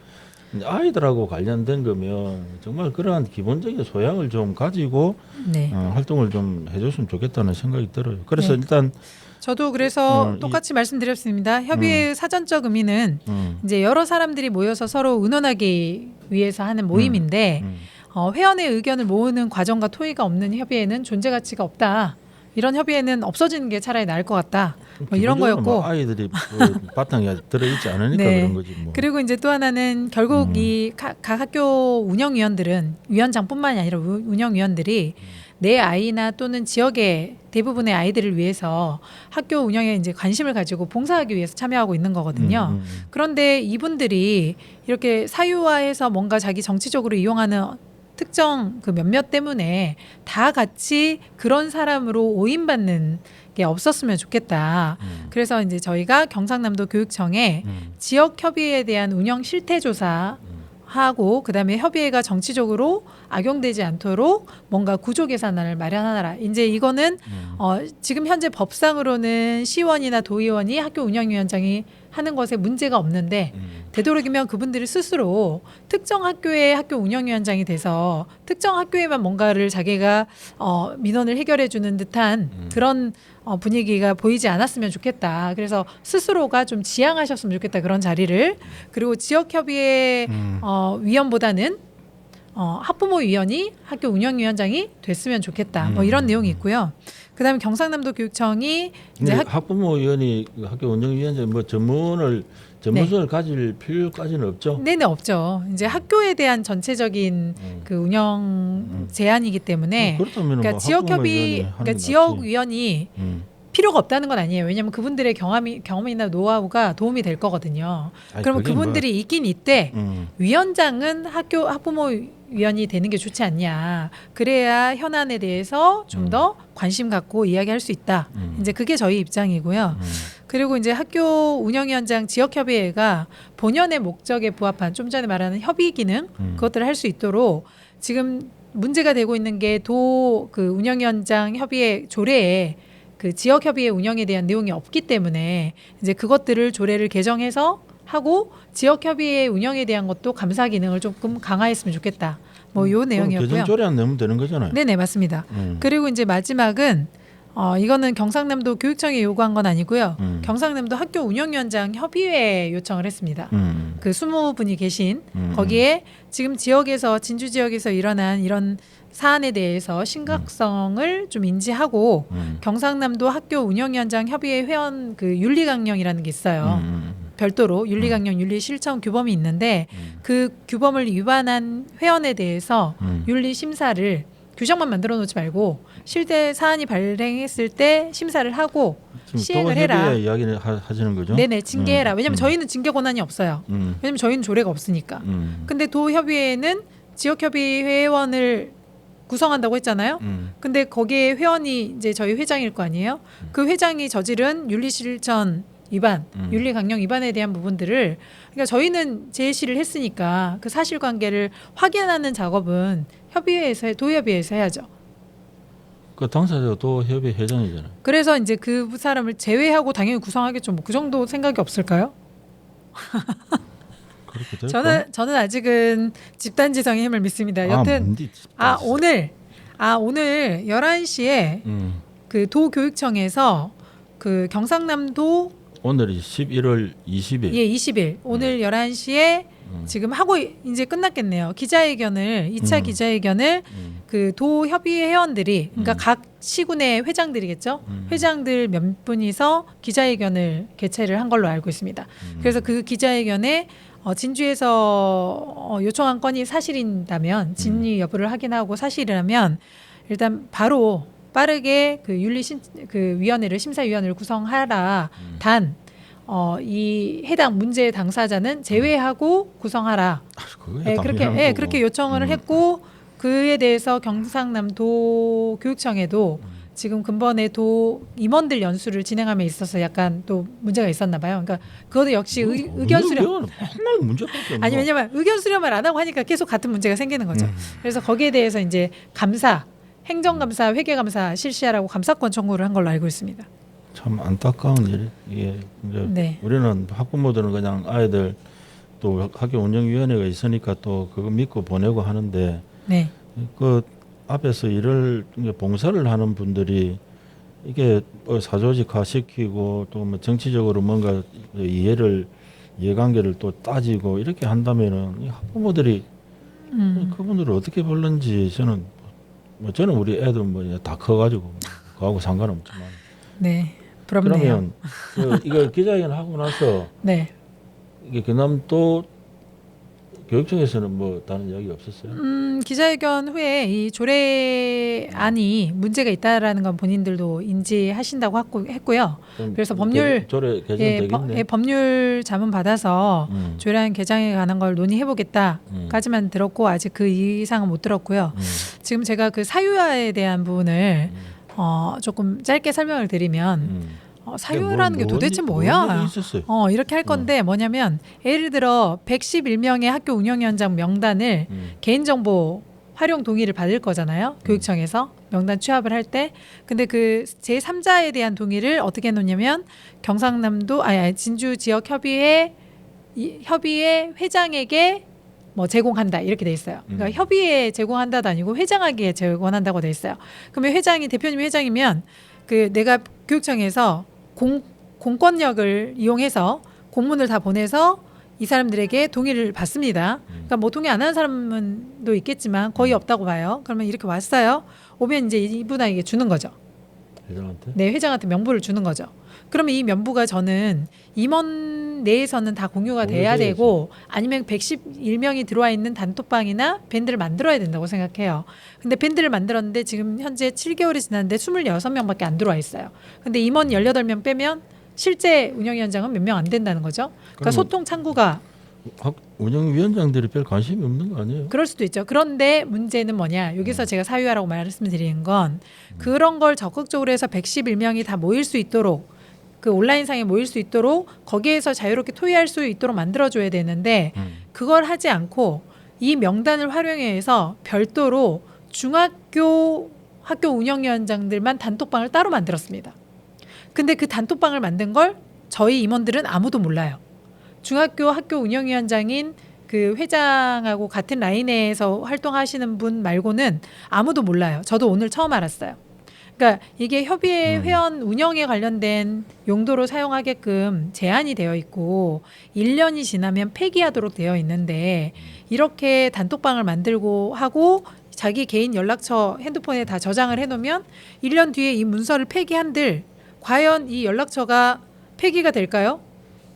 아이들하고 관련된 거면 정말 그러한 기본적인 소양을 좀 가지고 네. 활동을 좀 해줬으면 좋겠다는 생각이 들어요. 그래서 네. 일단 저도 그래서 똑같이 말씀드렸습니다. 협의회의 사전적 의미는 이제 여러 사람들이 모여서 서로 의논하기 위해서 하는 모임인데 회원의 의견을 모으는 과정과 토의가 없는 협의회는 존재 가치가 없다. 이런 협의회는 없어지는 게 차라리 나을 것 같다. 뭐 이런 기본적으로 거였고 뭐 아이들이 그 바탕에 들어있지 않으니까 네. 그런 거지 뭐. 그리고 이제 또 하나는 결국 이 각 학교 운영위원들은 위원장뿐만이 아니라 운영위원들이 내 아이나 또는 지역의 대부분의 아이들을 위해서 학교 운영에 이제 관심을 가지고 봉사하기 위해서 참여하고 있는 거거든요. 그런데 이분들이 이렇게 사유화해서 뭔가 자기 정치적으로 이용하는 특정 그 몇몇 때문에 다 같이 그런 사람으로 오인받는 게 없었으면 좋겠다. 그래서 이제 저희가 경상남도 교육청에 지역 협의회에 대한 운영 실태 조사 하고 그다음에 협의회가 정치적으로 악용되지 않도록 뭔가 구조 개선안을 마련하라. 이제 이거는 지금 현재 법상으로는 시의원이나 도의원이 학교 운영위원장이 하는 것에 문제가 없는데 되도록이면 그분들이 스스로 특정 학교의 학교 운영위원장이 돼서 특정 학교에만 뭔가를 자기가 민원을 해결해주는 듯한 그런 분위기가 보이지 않았으면 좋겠다. 그래서 스스로가 좀 지향하셨으면 좋겠다. 그런 자리를. 그리고 지역협의회 위원보다는 학부모위원이 학교 운영위원장이 됐으면 좋겠다. 뭐 이런 내용이 있고요. 그다음에 경상남도 교육청이 이제 근데 학부모위원이 그 학교 운영위원장 뭐 전문성을 가질 필요까지는 없죠. 네네 없죠. 이제 학교에 대한 전체적인 그 운영 제한이기 때문에 그렇다면 그러니까 뭐 지역협의 그러니까 지역위원이 음. 필요가 없다는 건 아니에요. 왜냐하면 그분들의 경험이나 노하우가 도움이 될 거거든요. 아니, 그러면 그게 그분들이 있긴 있대. 뭐, 위원장은 학부모위원이 되는 게 좋지 않냐. 그래야 현안에 대해서 좀 더 관심 갖고 이야기할 수 있다. 이제 그게 저희 입장이고요. 그리고 이제 학교 운영위원장 지역협의회가 본연의 목적에 부합한 좀 전에 말하는 협의 기능 그것들을 할 수 있도록 지금 문제가 되고 있는 게 그 운영위원장 협의회 조례에 그 지역협의회 운영에 대한 내용이 없기 때문에 이제 그것들을 조례를 개정해서 하고 지역협의회 운영에 대한 것도 감사 기능을 조금 강화했으면 좋겠다. 뭐 요 내용이었고요. 개정 조례 안 내면 되는 거잖아요. 네네 맞습니다. 그리고 이제 마지막은 이거는 경상남도 교육청이 요구한 건 아니고요. 경상남도 학교 운영위원장 협의회 요청을 했습니다. 그 20분이 계신 거기에 지금 지역에서 진주 지역에서 일어난 이런 사안에 대해서 심각성을 좀 인지하고 경상남도 학교 운영위원장 협의회 회원 그 윤리강령이라는 게 있어요. 별도로 윤리강령 윤리실천 규범이 있는데 그 규범을 위반한 회원에 대해서 윤리심사를 규정만 만들어 놓지 말고 실제 사안이 발생했을 때 심사를 하고 시행을 해라. 이야기를 하시는 거죠? 네네 징계해라. 왜냐하면 저희는 징계 권한이 없어요. 왜냐하면 저희는 조례가 없으니까. 근데 도협의회는 지역협의 회원을 구성한다고 했잖아요. 근데 거기에 회원이 이제 저희 회장일 거 아니에요. 그 회장이 저지른 윤리실천 위반, 윤리강령 위반에 대한 부분들을 그러니까 저희는 제시를 했으니까 그 사실관계를 확인하는 작업은 협의회에서 도협의회에서 해야죠. 그 당사자가 또 협의 회장이잖아요. 그래서 이제 그 사람을 제외하고 당연히 구성하겠죠. 뭐 그 정도 생각이 없을까요? 그렇게 될까? 저는 아직은 집단지성의 힘을 믿습니다. 여튼 오늘 11시에 그 도교육청에서 그 경상남도 오늘이 11월 20일. 예, 20일 오늘 11시에 지금 하고 이제 끝났겠네요. 기자회견을 2차 기자회견을 그 도협의회 회원들이 그러니까 각 시군의 회장들이겠죠. 회장들 몇 분이서 기자회견을 개최를 한 걸로 알고 있습니다. 그래서 그 기자회견에 진주에서 요청한 건이 사실인다면 진위 여부를 확인하고 사실이라면 일단 바로 빠르게 그 그 위원회를 심사위원회를 구성하라. 단 이 해당 문제 당사자는 제외하고 구성하라. 그렇게 요청을 했고 그에 대해서 경상남도 교육청에도 지금 근본에 도 임원들 연수를 진행함에 있어서 약간 또 문제가 있었나 봐요. 그러니까 그것도 역시 의견 수렴. 맨날 문제밖에 없나? 아니 왜냐면 의견 수렴을 안 하고 하니까 계속 같은 문제가 생기는 거죠. 그래서 거기에 대해서 이제 감사, 행정감사, 회계감사 실시하라고 감사권 청구를 한 걸로 알고 있습니다. 참 안타까운 일. 이게 이제 네. 우리는 학부모들은 그냥 아이들 또 학교 운영위원회가 있으니까 또 그거 믿고 보내고 하는데 네. 그 앞에서 일을 봉사를 하는 분들이 이게 뭐 사조직화 시키고 또 뭐 정치적으로 뭔가 이해관계를 또 따지고 이렇게 한다면은 이 학부모들이 그분들을 어떻게 볼는지 저는 우리 애들 뭐 다 커가지고 그하고 상관없지만. 네. 부럽네요. 그러면 이거 기자회견 하고 나서 네. 이게 경남도 교육청에서는 뭐 다른 이야기 없었어요? 기자회견 후에 이 조례안이 문제가 있다라는 건 본인들도 인지하신다고 했고요. 그래서 법률 조례 개정되겠네. 법률 자문 받아서 조례안 개정에 관한 걸 논의해보겠다까지만 들었고 아직 그 이상은 못 들었고요. 지금 제가 그 사유화에 대한 부분을 조금 짧게 설명을 드리면 사유라는 게 도대체 뭐야? 이렇게 할 건데 뭐냐면 예를 들어 111명의 학교 운영위원장 명단을 개인정보 활용 동의를 받을 거잖아요. 교육청에서 명단 취합을 할 때. 근데 그 제3자에 대한 동의를 어떻게 해놓냐면 경상남도 진주 지역 협의회 회장에게 뭐 제공한다 이렇게 돼 있어요. 그러니까 협의회에 제공한다도 아니고 회장에게 제공한다고 돼 있어요. 그러면 대표님이 회장이면 그 내가 교육청에서 공권력을 이용해서 공문을 다 보내서 이 사람들에게 동의를 받습니다. 그러니까 뭐 동의 안 하는 사람은 또 있겠지만 거의 없다고 봐요. 그러면 이렇게 왔어요. 오면 이제 이분에게 주는 거죠. 회장한테? 네, 회장한테 명부를 주는 거죠. 그러면 이 명부가 저는 임원 내에서는 다 공유가 돼야 되고 아니면 111명이 들어와 있는 단톡방이나 밴드를 만들어야 된다고 생각해요. 근데 밴드를 만들었는데 지금 현재 7개월이 지났는데 26명밖에 안 들어와 있어요. 근데 임원 18명 빼면 실제 운영위원장은 몇 명 안 된다는 거죠. 그러니까 소통 창구가 운영위원장들이 별 관심이 없는 거 아니에요? 그럴 수도 있죠. 그런데 문제는 뭐냐. 여기서 제가 사유화라고 말씀드리는 건 그런 걸 적극적으로 해서 111명이 다 모일 수 있도록 그 온라인상에 모일 수 있도록 거기에서 자유롭게 토의할 수 있도록 만들어줘야 되는데 그걸 하지 않고 이 명단을 활용해서 별도로 학교 운영위원장들만 단톡방을 따로 만들었습니다. 근데 그 단톡방을 만든 걸 저희 임원들은 아무도 몰라요. 중학교 학교 운영위원장인 그 회장하고 같은 라인에서 활동하시는 분 말고는 아무도 몰라요. 저도 오늘 처음 알았어요. 그러니까 이게 협의회 회원 운영에 관련된 용도로 사용하게끔 제한이 되어 있고 1년이 지나면 폐기하도록 되어 있는데 이렇게 단톡방을 만들고 하고 자기 개인 연락처 핸드폰에 다 저장을 해놓으면 1년 뒤에 이 문서를 폐기한들 과연 이 연락처가 폐기가 될까요?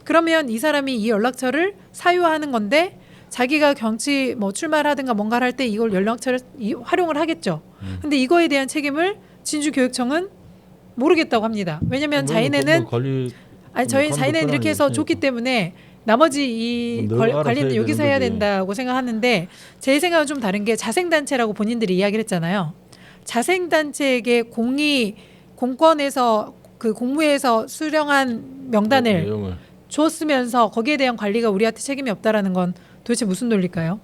그러면 이 사람이 이 연락처를 사유화하는 건데 자기가 정치 뭐 출마를 하든가 뭔가를 할 때 이걸 연락처를 활용을 하겠죠. 근데 이거에 대한 책임을 진주교육청은 모르겠다고 합니다. 왜냐하면 자기네는 자기네는 이렇게 해서 줬기 때문에 나머지 이 늘 알아서 관리는 해야 여기서 되는 해야 거지. 된다고 생각하는데 제 생각은 좀 다른 게 자생단체라고 본인들이 이야기를 했잖아요. 자생단체에게 공권에서 그 공무에서 수령한 명단을 내용을 줬으면서 거기에 대한 관리가 우리한테 책임이 없다라는 건 도대체 무슨 논리일까요?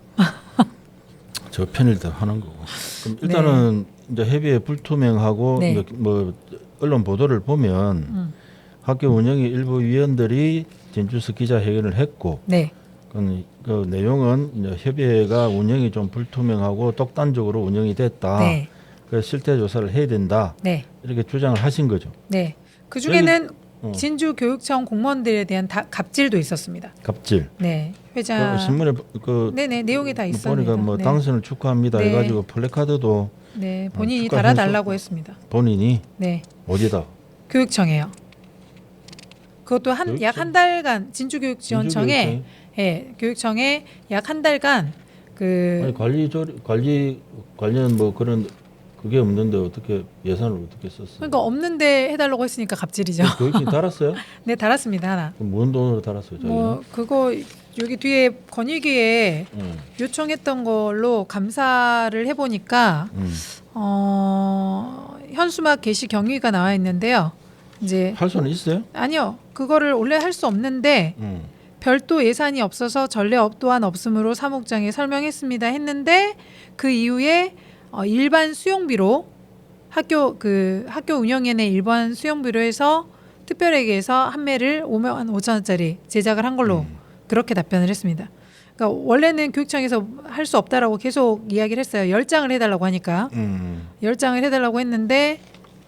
저 편일다 하는 거고. 그럼 일단은 이제 협의회 불투명하고 네. 이제 뭐 언론 보도를 보면 학교 운영위 일부 위원들이 진주스 기자회견을 했고 네. 그 내용은 이제 협의회가 운영이 좀 불투명하고 독단적으로 운영이 됐다. 네. 그래서 실태 조사를 해야 된다. 네. 이렇게 주장을 하신 거죠. 네. 그 중에는 어. 진주교육청 공무원들에 대한 갑질도 있었습니다. 갑질. 네. 회장. 그 신문에 네네 내용이 다 있습니다. 보니까 뭐 네. 당선을 축하합니다 네. 해가지고 플래카드도 네. 본인이 축하 달아달라고 했습니다. 본인이 네. 어디다? 교육청에요. 그것도 약 한 달간 진주교육지원청에 예, 교육청에 약 한 달간 그 관리 관련 뭐 그런 그게 없는데 어떻게 예산을 어떻게 썼어요? 그러니까 없는데 해달라고 했으니까 갑질이죠. 교육청이 달았어요? 네 달았습니다 하나. 그럼 뭔 돈으로 달았어요? 저희는? 뭐 그거 여기 뒤에 건의기에 요청했던 걸로 감사를 해보니까 현수막 게시 경위가 나와 있는데요. 이제 할 수는 있어요? 아니요 그거를 원래 할 수 없는데 별도 예산이 없어서 전례 또한 없으므로 사무국장에 설명했습니다 했는데 그 이후에 일반 수용비로 학교 운영위원회 일반 수용비로 해서 특별회계에서 한 매를 5만 5천 원짜리 제작을 한 걸로 그렇게 답변을 했습니다. 그러니까 원래는 교육청에서 할 수 없다라고 계속 이야기를 했어요. 10장을 해달라고 하니까 10장을 해달라고 했는데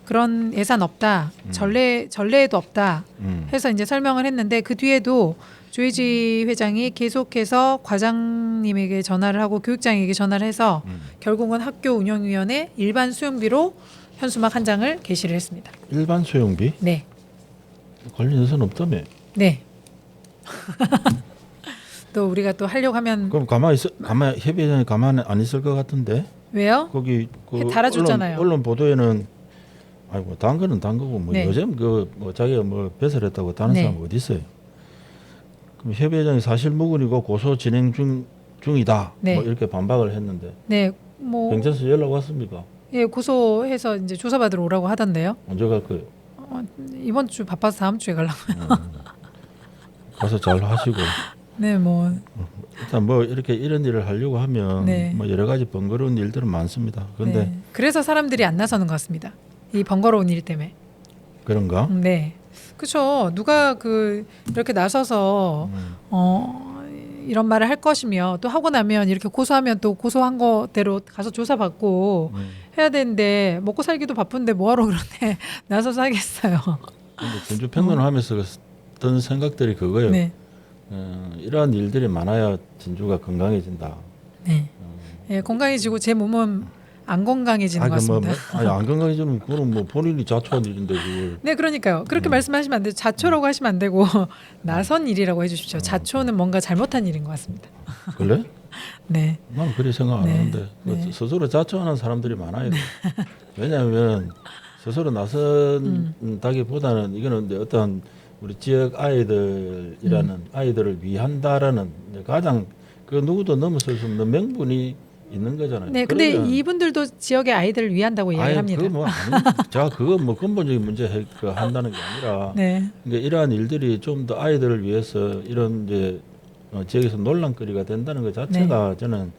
그런 예산 없다, 전례에도 없다 해서 이제 설명을 했는데 그 뒤에도 조혜지 회장이 계속해서 과장님에게 전화를 하고 교육장에게 전화를 해서 결국은 학교 운영위원회 일반 수용비로 현수막 한 장을 게시를 했습니다. 일반 수용비? 네. 관련 예산 없다며? 네. 또 우리가 또 하려고 하면 그럼 가만히 협의회장이 가만히 안 있을 것 같은데? 왜요? 거기 달아줬잖아요. 언론 보도에는 아이고 단 거는 단 거고 뭐 네. 요즘 뭐 자기가 뭐 배설했다고 다른 네. 사람 어디 있어요? 그럼 협의회장이 사실 무근이고 고소 진행 중이다. 네. 뭐 이렇게 반박을 했는데 네, 뭐 경찰서 연락 왔습니까? 예, 고소해서 이제 조사받으러 오라고 하던데요. 언제 갈 거예요? 이번 주 바빠서 다음 주에 가려고. 가서 잘 하시고. 네, 뭐 일단 뭐 이렇게 이런 일을 하려고 하면 네. 뭐 여러 가지 번거로운 일들은 많습니다. 그런데 네. 그래서 사람들이 안 나서는 것 같습니다. 이 번거로운 일 때문에. 그런가? 네, 그렇죠. 누가 이렇게 나서서 이런 말을 할 것이며 또 하고 나면 이렇게 고소하면 또 고소한 거대로 가서 조사받고 해야 되는데 먹고 살기도 바쁜데 뭐하러 그런데 나서서 하겠어요. 근데 전주 평론을 하면서 든 생각들이 그거예요. 네, 이러한 일들이 많아야 진주가 건강해진다. 네. 예, 건강해지고 제 몸은 안 건강해지는 것 같습니다. 안 건강해지면 그거는 뭐 본인이 자초한 일인데 그걸. 네, 그러니까요. 그렇게 말씀하시면 안 돼요. 자초라고 하시면 안 되고 나선 일이라고 해주십시오. 자초는 뭔가 잘못한 일인 것 같습니다. 그래? 네. 나는 그렇게 생각 안 네. 하는데 네. 스스로 자초하는 사람들이 많아요. 왜냐하면 스스로 나선다기보다는 이거는 이제 어떤 우리 지역 아이들이라는 아이들을 위한다라는 이제 가장 그 누구도 넘어설 수 없는 명분이 있는 거잖아요. 네, 근데 그러면 이분들도 지역의 아이들을 위한다고 이야기를 합니다. 그거 뭐 제가 그거 뭐 근본적인 문제 한다는 게 아니라 네, 그러니까 이러한 일들이 좀 더 아이들을 위해서 이런 이제 지역에서 논란거리가 된다는 것 자체가 저는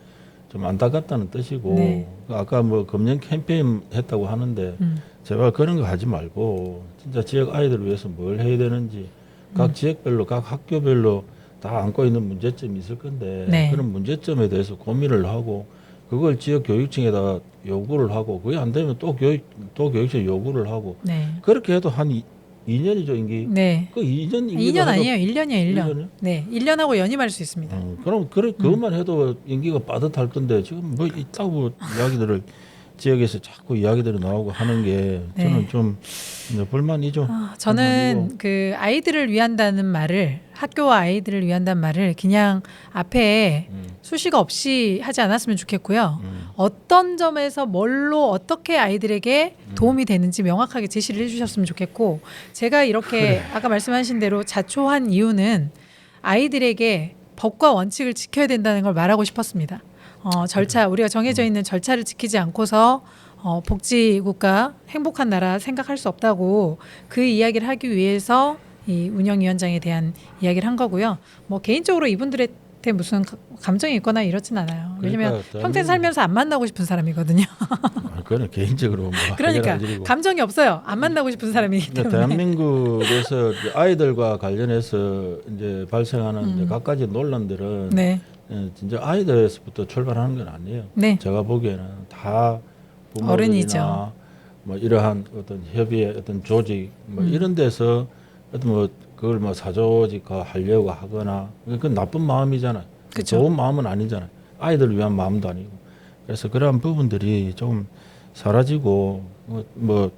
좀 안타깝다는 뜻이고 네. 아까 뭐 금년 캠페인 했다고 하는데 제발 그런 거 하지 말고 진짜 지역 아이들을 위해서 뭘 해야 되는지 각 지역별로 각 학교별로 다 안고 있는 문제점이 있을 건데 네. 그런 문제점에 대해서 고민을 하고 그걸 지역 교육청에다 요구를 하고 그게 안 되면 또 교육청 요구를 하고 네, 그렇게 해도 한 2년이죠 임기. 네. 그 2년 임기 2년 아니에요. 1년이에요. 1년. 1년이요? 네, 1년하고 연임할 수 있습니다. 그럼 그것만 해도 임기가 빠듯할 건데 지금 뭐 있다고 이야기들을 지역에서 자꾸 이야기들이 나오고 하는 게 저는 네. 좀 불만이죠. 저는 그 아이들을 위한다는 말을 학교와 아이들을 위한다는 말을 그냥 앞에 수식 없이 하지 않았으면 좋겠고요. 어떤 점에서 뭘로 어떻게 아이들에게 도움이 되는지 명확하게 제시를 해주셨으면 좋겠고 제가 이렇게 아까 말씀하신 대로 자초한 이유는 아이들에게 법과 원칙을 지켜야 된다는 걸 말하고 싶었습니다. 절차 우리가 정해져 있는 절차를 지키지 않고서 복지국가 행복한 나라 생각할 수 없다고 그 이야기를 하기 위해서 이 운영위원장에 대한 이야기를 한 거고요. 뭐 개인적으로 이분들한테 무슨 감정이 있거나 이렇진 않아요. 왜냐하면 그러니까 평생 살면서 안 만나고 싶은 사람이거든요. 그거는 개인적으로 뭐 그러니까 해결할 일이고. 감정이 없어요. 안 만나고 싶은 사람이기 때문에. 대한민국에서 아이들과 관련해서 이제 발생하는 이제 각가지 논란들은 네. 진짜 아이들에서부터 출발하는 건 아니에요. 네. 제가 보기에는 다 부모들이나 어른이죠. 뭐 이러한 어떤 협의회 어떤 조직 뭐 이런 데서 어떤 뭐 그걸 뭐 사조직화 하려고 하거나 그건 나쁜 마음이잖아요. 그쵸. 좋은 마음은 아니잖아요. 아이들을 위한 마음도 아니고. 그래서 그러한 부분들이 좀 사라지고 뭐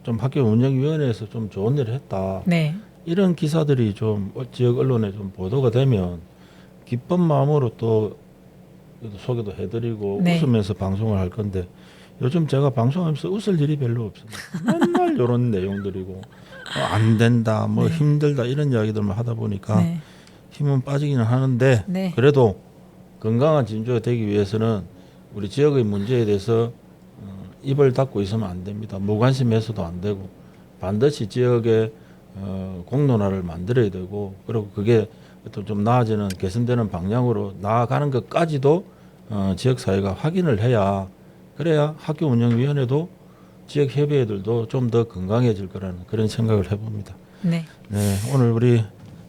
좀 학교 운영위원회에서 좀 좋은 일을 했다. 네. 이런 기사들이 좀 지역 언론에 좀 보도가 되면 기쁜 마음으로 또 소개도 해드리고 네. 웃으면서 방송을 할 건데 요즘 제가 방송하면서 웃을 일이 별로 없습니다. 맨날 이런 내용들이고 안 된다, 뭐 네. 힘들다 이런 이야기들만 하다 보니까 네. 힘은 빠지기는 하는데 네. 그래도 건강한 진주가 되기 위해서는 우리 지역의 문제에 대해서 입을 닫고 있으면 안 됩니다. 무관심해서도 안 되고 반드시 지역의 공론화를 만들어야 되고 그리고 그게 또 좀 나아지는 개선되는 방향으로 나아가는 것까지도 지역 사회가 확인을 해야 그래야 학교 운영위원회도 지역 협의회들도 좀 더 건강해질 거라는 그런 생각을 해봅니다. 네. 네, 오늘 우리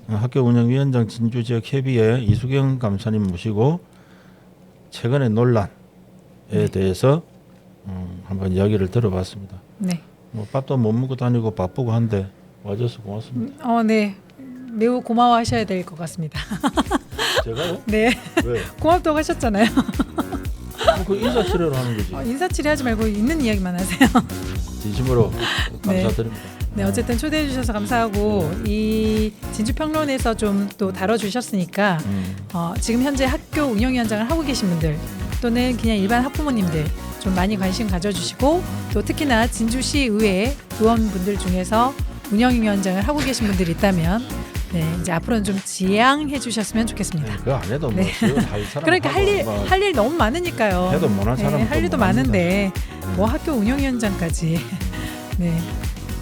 학교 운영위원장 진주 지역 협의회 이수경 감사님 모시고 최근의 논란에 대해서 한번 이야기를 들어봤습니다. 네. 뭐 밥도 못 먹고 다니고 바쁘고 한데 와줘서 고맙습니다. 네. 매우 고마워하셔야 될 것 같습니다. 제가요? 네. 왜? 고맙다고 하셨잖아요. 그 인사치레로 하는 거지. 인사치레 하지 말고 있는 이야기만 하세요. 진심으로 네. 감사드립니다. 네, 어쨌든 초대해 주셔서 감사하고 이 진주평론에서 좀 또 다뤄주셨으니까 지금 현재 학교 운영위원장을 하고 계신 분들 또는 그냥 일반 학부모님들 좀 많이 관심 가져주시고 또 특히나 진주시 의회 의원분들 중에서 운영위원장을 하고 계신 분들이 있다면 네, 이제 앞으로는 좀 지양해 주셨으면 좋겠습니다. 네, 그거 안 해도 뭐 네. 할 사람 그러니까 하고 할 일 너무 많으니까요. 해도 못할 사람은 네, 할 또 일도 못합니다. 많은데 뭐 학교 운영위원장까지 네,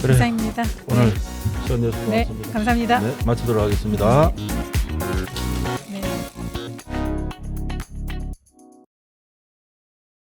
그래. 이상입니다. 오늘 네. 시원 내서 네, 고맙습니다. 감사합니다. 네, 마치도록 하겠습니다. 네.